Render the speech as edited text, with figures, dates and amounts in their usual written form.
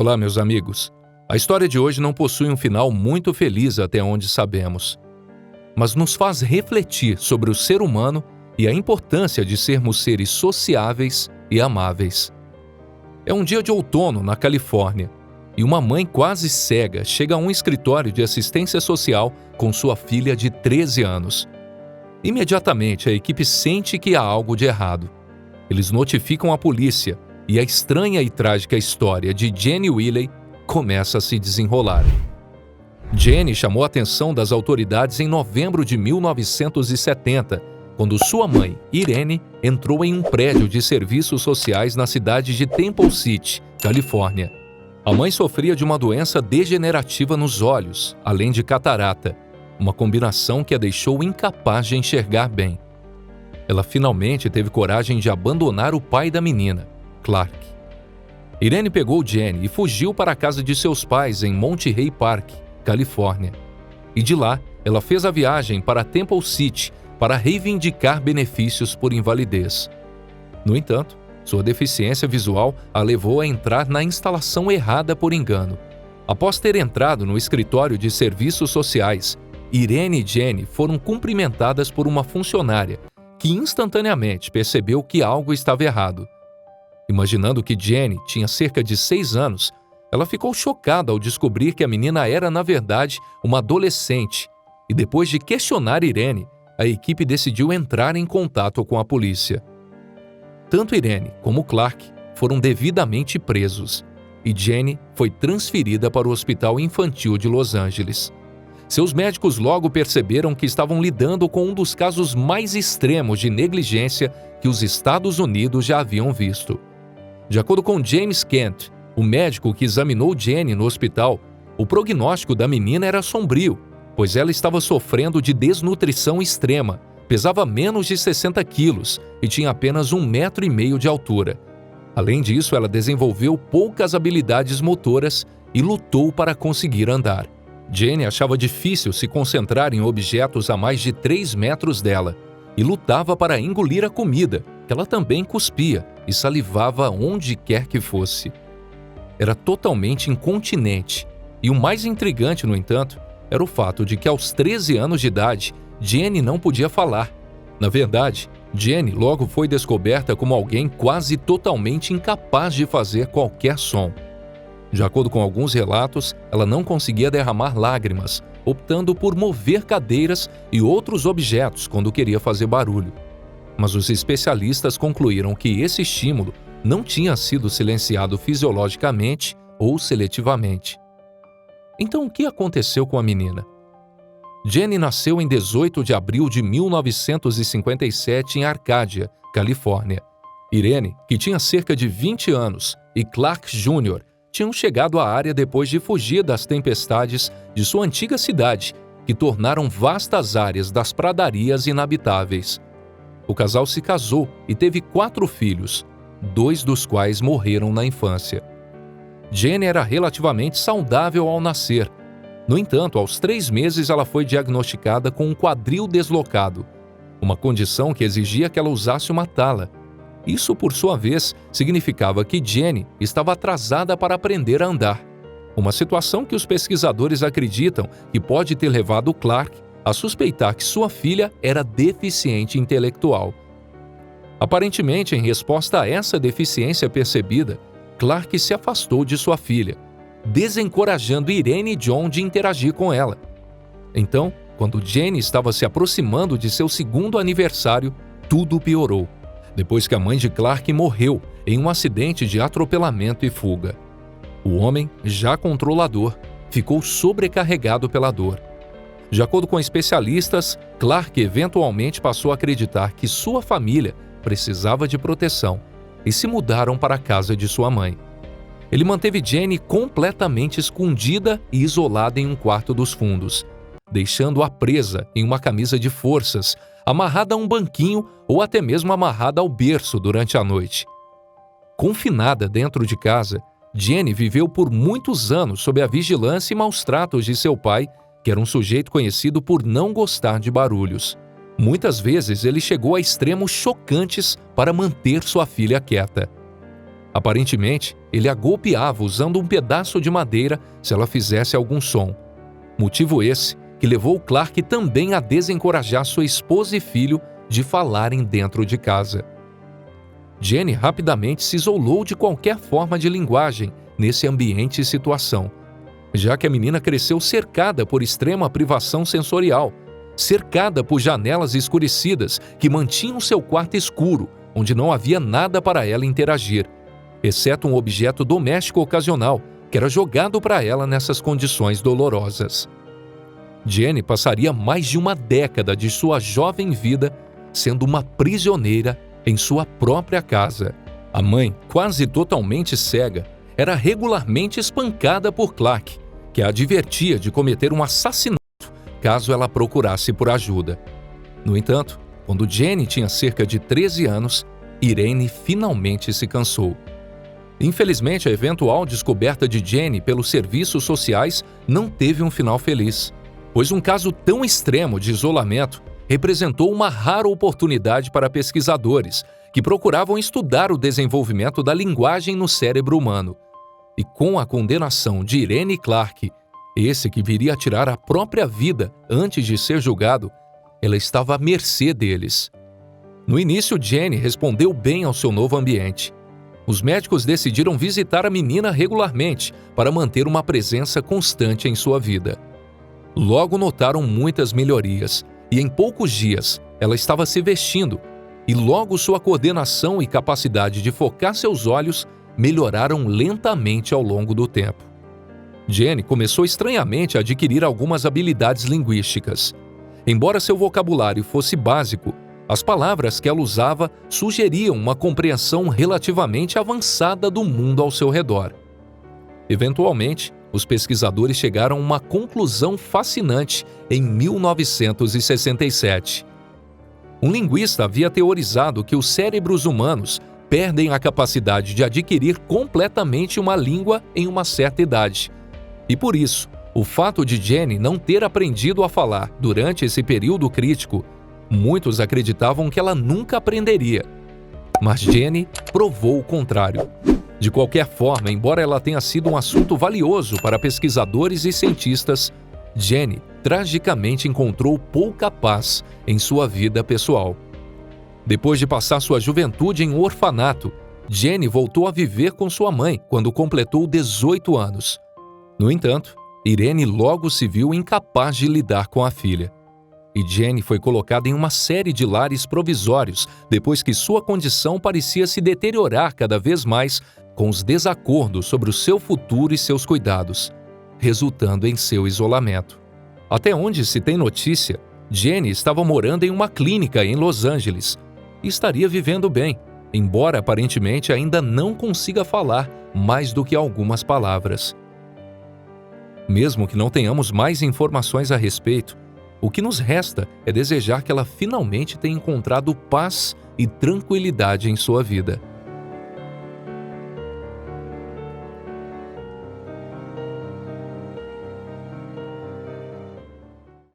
Olá, meus amigos. A história de hoje não possui um final muito feliz até onde sabemos, mas nos faz refletir sobre o ser humano e a importância de sermos seres sociáveis e amáveis. É um dia de outono na Califórnia e uma mãe quase cega chega a um escritório de assistência social com sua filha de 13 anos. Imediatamente, a equipe sente que há algo de errado. Eles notificam a polícia e a estranha e trágica história de Jenny Willey começa a se desenrolar. Jenny chamou a atenção das autoridades em novembro de 1970, quando sua mãe, Irene, entrou em um prédio de serviços sociais na cidade de Temple City, Califórnia. A mãe sofria de uma doença degenerativa nos olhos, além de catarata, uma combinação que a deixou incapaz de enxergar bem. Ela finalmente teve coragem de abandonar o pai da menina, Clark. Irene pegou Jenny e fugiu para a casa de seus pais em Monterey Park, Califórnia. E de lá, ela fez a viagem para Temple City para reivindicar benefícios por invalidez. No entanto, sua deficiência visual a levou a entrar na instalação errada por engano. Após ter entrado no escritório de serviços sociais, Irene e Jenny foram cumprimentadas por uma funcionária que instantaneamente percebeu que algo estava errado. Imaginando que Jenny tinha cerca de 6 anos, ela ficou chocada ao descobrir que a menina era, na verdade, uma adolescente, e depois de questionar Irene, a equipe decidiu entrar em contato com a polícia. Tanto Irene como Clark foram devidamente presos, e Jenny foi transferida para o Hospital Infantil de Los Angeles. Seus médicos logo perceberam que estavam lidando com um dos casos mais extremos de negligência que os Estados Unidos já haviam visto. De acordo com James Kent, o médico que examinou Jenny no hospital, o prognóstico da menina era sombrio, pois ela estava sofrendo de desnutrição extrema, pesava menos de 60 quilos e tinha apenas 1,5 metro de altura. Além disso, ela desenvolveu poucas habilidades motoras e lutou para conseguir andar. Jenny achava difícil se concentrar em objetos a mais de 3 metros dela e lutava para engolir a comida, que ela também cuspia e salivava onde quer que fosse. Era totalmente incontinente, e o mais intrigante, no entanto, era o fato de que aos 13 anos de idade, Jenny não podia falar. Na verdade, Jenny logo foi descoberta como alguém quase totalmente incapaz de fazer qualquer som. De acordo com alguns relatos, ela não conseguia derramar lágrimas, optando por mover cadeiras e outros objetos quando queria fazer barulho. Mas os especialistas concluíram que esse estímulo não tinha sido silenciado fisiologicamente ou seletivamente. Então, o que aconteceu com a menina? Jenny nasceu em 18 de abril de 1957 em Arcádia, Califórnia. Irene, que tinha cerca de 20 anos, e Clark Jr., tinham chegado à área depois de fugir das tempestades de sua antiga cidade, que tornaram vastas áreas das pradarias inabitáveis. O casal se casou e teve 4 filhos, 2 dos quais morreram na infância. Jenny era relativamente saudável ao nascer. No entanto, aos 3 meses ela foi diagnosticada com um quadril deslocado, uma condição que exigia que ela usasse uma tala. Isso, por sua vez, significava que Jenny estava atrasada para aprender a andar, uma situação que os pesquisadores acreditam que pode ter levado Clark a suspeitar que sua filha era deficiente intelectual. Aparentemente, em resposta a essa deficiência percebida, Clark se afastou de sua filha, desencorajando Irene e John de interagir com ela. Então, quando Jenny estava se aproximando de seu 2º aniversário, tudo piorou, depois que a mãe de Clark morreu em um acidente de atropelamento e fuga. O homem, já controlador, ficou sobrecarregado pela dor. De acordo com especialistas, Clark eventualmente passou a acreditar que sua família precisava de proteção e se mudaram para a casa de sua mãe. Ele manteve Jenny completamente escondida e isolada em um quarto dos fundos, deixando-a presa em uma camisa de forças, amarrada a um banquinho ou até mesmo amarrada ao berço durante a noite. Confinada dentro de casa, Jenny viveu por muitos anos sob a vigilância e maus tratos de seu pai, que era um sujeito conhecido por não gostar de barulhos. Muitas vezes ele chegou a extremos chocantes para manter sua filha quieta. Aparentemente, ele a golpeava usando um pedaço de madeira se ela fizesse algum som. Motivo esse que levou Clark também a desencorajar sua esposa e filho de falarem dentro de casa. Jenny rapidamente se isolou de qualquer forma de linguagem nesse ambiente e situação, já que a menina cresceu cercada por extrema privação sensorial, cercada por janelas escurecidas que mantinham seu quarto escuro, onde não havia nada para ela interagir, exceto um objeto doméstico ocasional que era jogado para ela nessas condições dolorosas. Jenny passaria mais de uma década de sua jovem vida sendo uma prisioneira em sua própria casa. A mãe, quase totalmente cega, era regularmente espancada por Clark, que a advertia de cometer um assassinato caso ela procurasse por ajuda. No entanto, quando Jenny tinha cerca de 13 anos, Irene finalmente se cansou. Infelizmente, a eventual descoberta de Jenny pelos serviços sociais não teve um final feliz, pois um caso tão extremo de isolamento representou uma rara oportunidade para pesquisadores que procuravam estudar o desenvolvimento da linguagem no cérebro humano. E com a condenação de Irene Clark, esse que viria a tirar a própria vida antes de ser julgado, ela estava à mercê deles. No início, Jenny respondeu bem ao seu novo ambiente. Os médicos decidiram visitar a menina regularmente para manter uma presença constante em sua vida. Logo notaram muitas melhorias e em poucos dias ela estava se vestindo e logo sua coordenação e capacidade de focar seus olhos melhoraram lentamente ao longo do tempo. Jenny começou estranhamente a adquirir algumas habilidades linguísticas. Embora seu vocabulário fosse básico, as palavras que ela usava sugeriam uma compreensão relativamente avançada do mundo ao seu redor. Eventualmente, os pesquisadores chegaram a uma conclusão fascinante em 1967. Um linguista havia teorizado que os cérebros humanos perdem a capacidade de adquirir completamente uma língua em uma certa idade. E por isso, o fato de Jenny não ter aprendido a falar durante esse período crítico, muitos acreditavam que ela nunca aprenderia. Mas Jenny provou o contrário. De qualquer forma, embora ela tenha sido um assunto valioso para pesquisadores e cientistas, Jenny tragicamente encontrou pouca paz em sua vida pessoal. Depois de passar sua juventude em um orfanato, Jenny voltou a viver com sua mãe quando completou 18 anos. No entanto, Irene logo se viu incapaz de lidar com a filha. E Jenny foi colocada em uma série de lares provisórios depois que sua condição parecia se deteriorar cada vez mais com os desacordos sobre o seu futuro e seus cuidados, resultando em seu isolamento. Até onde se tem notícia, Jenny estava morando em uma clínica em Los Angeles e estaria vivendo bem, embora aparentemente ainda não consiga falar mais do que algumas palavras. Mesmo que não tenhamos mais informações a respeito, o que nos resta é desejar que ela finalmente tenha encontrado paz e tranquilidade em sua vida.